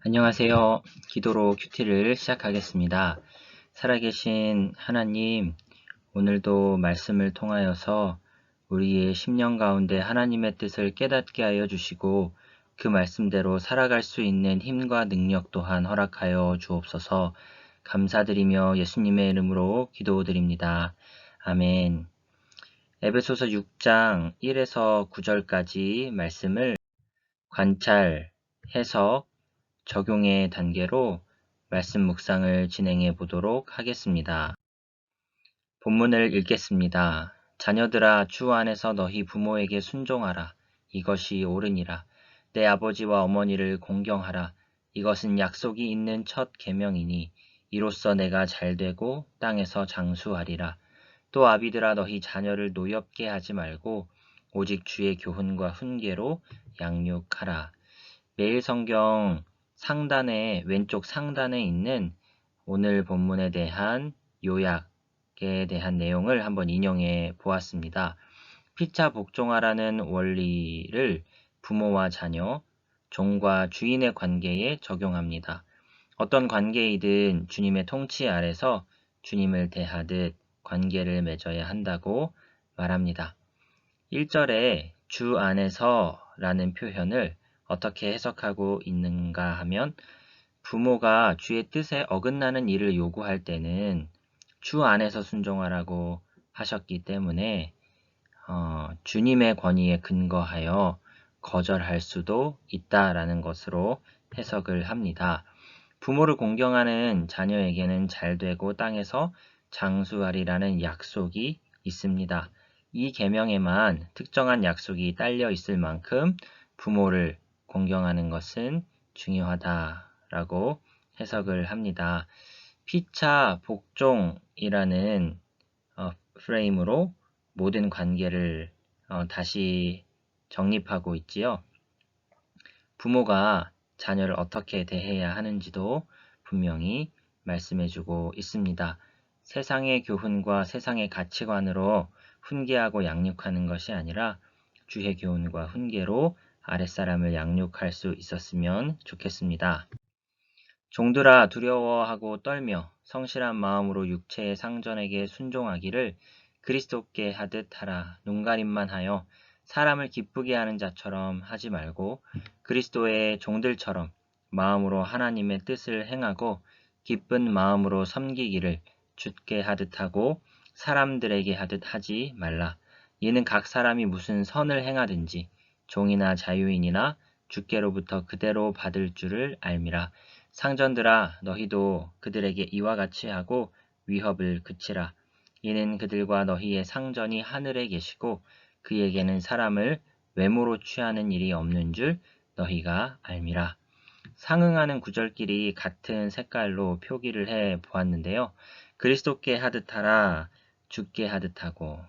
안녕하세요. 기도로 큐티를 시작하겠습니다. 살아계신 하나님, 오늘도 말씀을 통하여서 우리의 심령 가운데 하나님의 뜻을 깨닫게 하여 주시고 그 말씀대로 살아갈 수 있는 힘과 능력 또한 허락하여 주옵소서. 감사드리며 예수님의 이름으로 기도드립니다. 아멘. 에베소서 6장 1에서 9절까지 말씀을 관찰, 해석, 적용의 단계로 말씀 묵상을 진행해 보도록 하겠습니다. 본문을 읽겠습니다. 자녀들아, 주 안에서 너희 부모에게 순종하라. 이것이 옳으니라. 내 아버지와 어머니를 공경하라. 이것은 약속이 있는 첫 계명이니 이로써 내가 잘되고 땅에서 장수하리라. 또 아비들아, 너희 자녀를 노엽게 하지 말고 오직 주의 교훈과 훈계로 양육하라. 매일 성경 왼쪽 상단에 있는 오늘 본문에 대한 요약에 대한 내용을 한번 인용해 보았습니다. 피차 복종하라는 원리를 부모와 자녀, 종과 주인의 관계에 적용합니다. 어떤 관계이든 주님의 통치 아래서 주님을 대하듯 관계를 맺어야 한다고 말합니다. 1절에 주 안에서 라는 표현을 어떻게 해석하고 있는가 하면 부모가 주의 뜻에 어긋나는 일을 요구할 때는 주 안에서 순종하라고 하셨기 때문에 주님의 권위에 근거하여 거절할 수도 있다라는 것으로 해석을 합니다. 부모를 공경하는 자녀에게는 잘되고 땅에서 장수하리라는 약속이 있습니다. 이 계명에만 특정한 약속이 딸려 있을 만큼 부모를 공경하는 것은 중요하다라고 해석을 합니다. 피차 복종이라는 프레임으로 모든 관계를 다시 정립하고 있지요. 부모가 자녀를 어떻게 대해야 하는지도 분명히 말씀해주고 있습니다. 세상의 교훈과 세상의 가치관으로 훈계하고 양육하는 것이 아니라 주의 교훈과 훈계로 아랫사람을 양육할 수 있었으면 좋겠습니다. 종들아, 두려워하고 떨며 성실한 마음으로 육체의 상전에게 순종하기를 그리스도께 하듯 하라. 눈가림만 하여 사람을 기쁘게 하는 자처럼 하지 말고 그리스도의 종들처럼 마음으로 하나님의 뜻을 행하고 기쁜 마음으로 섬기기를 주께 하듯 하고 사람들에게 하듯 하지 말라. 이는 각 사람이 무슨 선을 행하든지 종이나 자유인이나 주께로부터 그대로 받을 줄을 알미라. 상전들아, 너희도 그들에게 이와 같이 하고 위협을 그치라. 이는 그들과 너희의 상전이 하늘에 계시고 그에게는 사람을 외모로 취하는 일이 없는 줄 너희가 알미라. 상응하는 구절끼리 같은 색깔로 표기를 해 보았는데요. 그리스도께 하듯 하라, 주께 하듯 하고,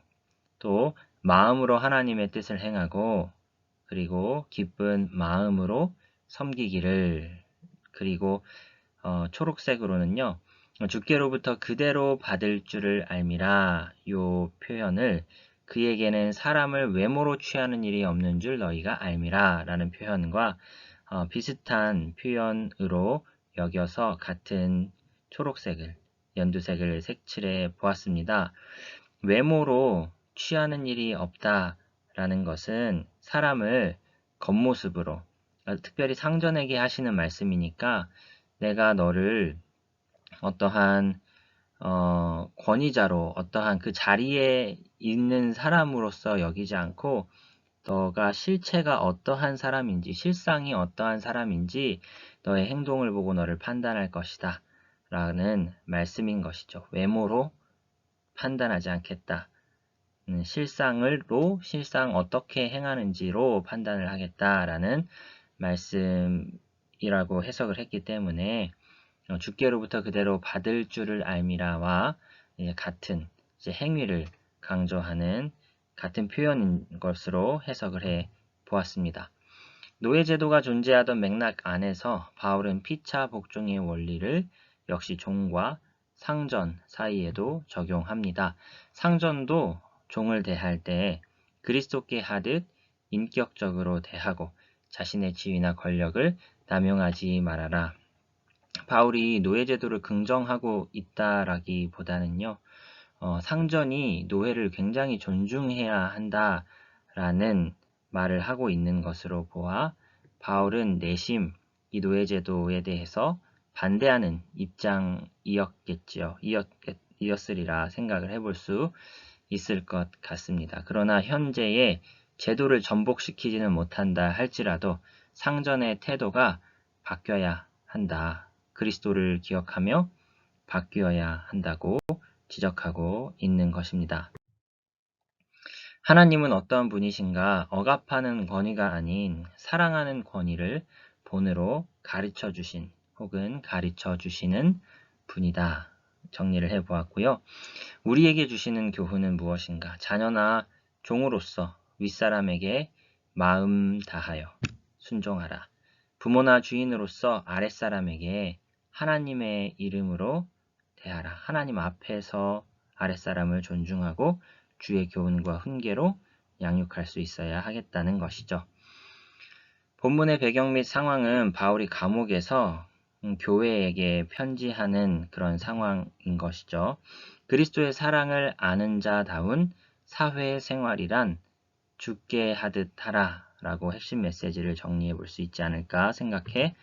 또 마음으로 하나님의 뜻을 행하고, 그리고 기쁜 마음으로 섬기기를, 그리고 초록색으로는요. 주께로부터 그대로 받을 줄을 알미라. 요 표현을 그에게는 사람을 외모로 취하는 일이 없는 줄 너희가 알미라 라는 표현과 비슷한 표현으로 여겨서 같은 초록색을 연두색을 색칠해 보았습니다. 외모로 취하는 일이 없다라는 것은 사람을 겉모습으로 특별히 상전에게 하시는 말씀이니까 내가 너를 어떠한 권위자로 어떠한 그 자리에 있는 사람으로서 여기지 않고 너가 실체가 어떠한 사람인지 실상이 어떠한 사람인지 너의 행동을 보고 너를 판단할 것이다 라는 말씀인 것이죠. 외모로 판단하지 않겠다. 실상 어떻게 행하는지로 판단을 하겠다라는 말씀이라고 해석을 했기 때문에 주께로부터 그대로 받을 줄을 알미라와 같은 행위를 강조하는 같은 표현인 것으로 해석을 해 보았습니다. 노예제도가 존재하던 맥락 안에서 바울은 피차 복종의 원리를 역시 종과 상전 사이에도 적용합니다. 상전도 종을 대할 때 그리스도께 하듯 인격적으로 대하고 자신의 지위나 권력을 남용하지 말아라. 바울이 노예제도를 긍정하고 있다라기보다는요, 상전이 노예를 굉장히 존중해야 한다라는 말을 하고 있는 것으로 보아 바울은 내심 이 노예제도에 대해서 반대하는 입장이었겠지요. 이었으리라 생각을 해볼 수 있을 것 같습니다. 그러나 현재의 제도를 전복시키지는 못한다 할지라도 상전의 태도가 바뀌어야 한다. 그리스도를 기억하며 바뀌어야 한다고 지적하고 있는 것입니다. 하나님은 어떤 분이신가? 억압하는 권위가 아닌 사랑하는 권위를 본으로 가르쳐 주신 혹은 가르쳐 주시는 분이다. 정리를 해보았고요. 우리에게 주시는 교훈은 무엇인가? 자녀나 종으로서 윗사람에게 마음 다하여 순종하라. 부모나 주인으로서 아랫사람에게 하나님의 이름으로 대하라. 하나님 앞에서 아랫사람을 존중하고 주의 교훈과 훈계로 양육할 수 있어야 하겠다는 것이죠. 본문의 배경 및 상황은 바울이 감옥에서 교회에게 편지하는 그런 상황인 것이죠. 그리스도의 사랑을 아는 자다운 사회생활이란 죽게 하듯 하라 라고 핵심 메시지를 정리해 볼 수 있지 않을까 생각해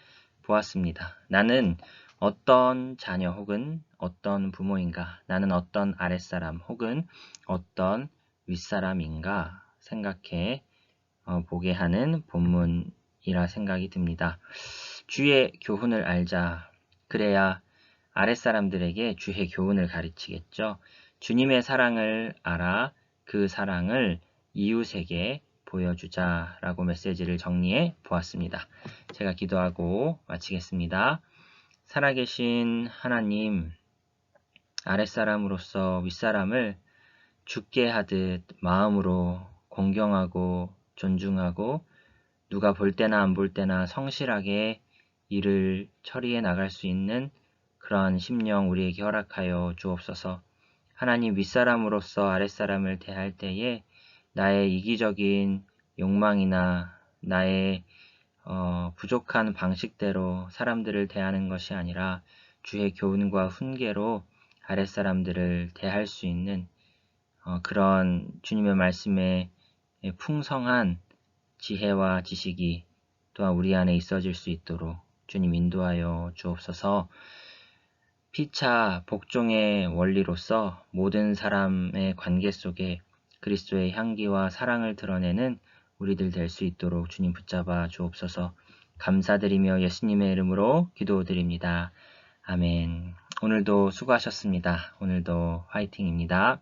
보았습니다. 나는 어떤 자녀 혹은 어떤 부모인가? 나는 어떤 아랫사람 혹은 어떤 윗사람인가 생각해 보게 하는 본문이라 생각이 듭니다. 주의 교훈을 알자. 그래야 아랫사람들에게 주의 교훈을 가르치겠죠. 주님의 사랑을 알아 그 사랑을 이웃에게 보여주자라고 메시지를 정리해 보았습니다. 제가 기도하고 마치겠습니다. 살아계신 하나님, 아랫사람으로서 윗사람을 죽게 하듯 마음으로 공경하고 존중하고 누가 볼 때나 안 볼 때나 성실하게 일을 처리해 나갈 수 있는 그러한 심령 우리에게 허락하여 주옵소서. 하나님 윗사람으로서 아랫사람을 대할 때에 나의 이기적인 욕망이나 나의 부족한 방식대로 사람들을 대하는 것이 아니라 주의 교훈과 훈계로 아랫사람들을 대할 수 있는 그런 주님의 말씀에 풍성한 지혜와 지식이 또한 우리 안에 있어질 수 있도록 주님 인도하여 주옵소서. 피차 복종의 원리로서 모든 사람의 관계 속에 그리스도의 향기와 사랑을 드러내는 우리들 될 수 있도록 주님 붙잡아 주옵소서. 감사드리며 예수님의 이름으로 기도드립니다. 아멘. 오늘도 수고하셨습니다. 오늘도 화이팅입니다.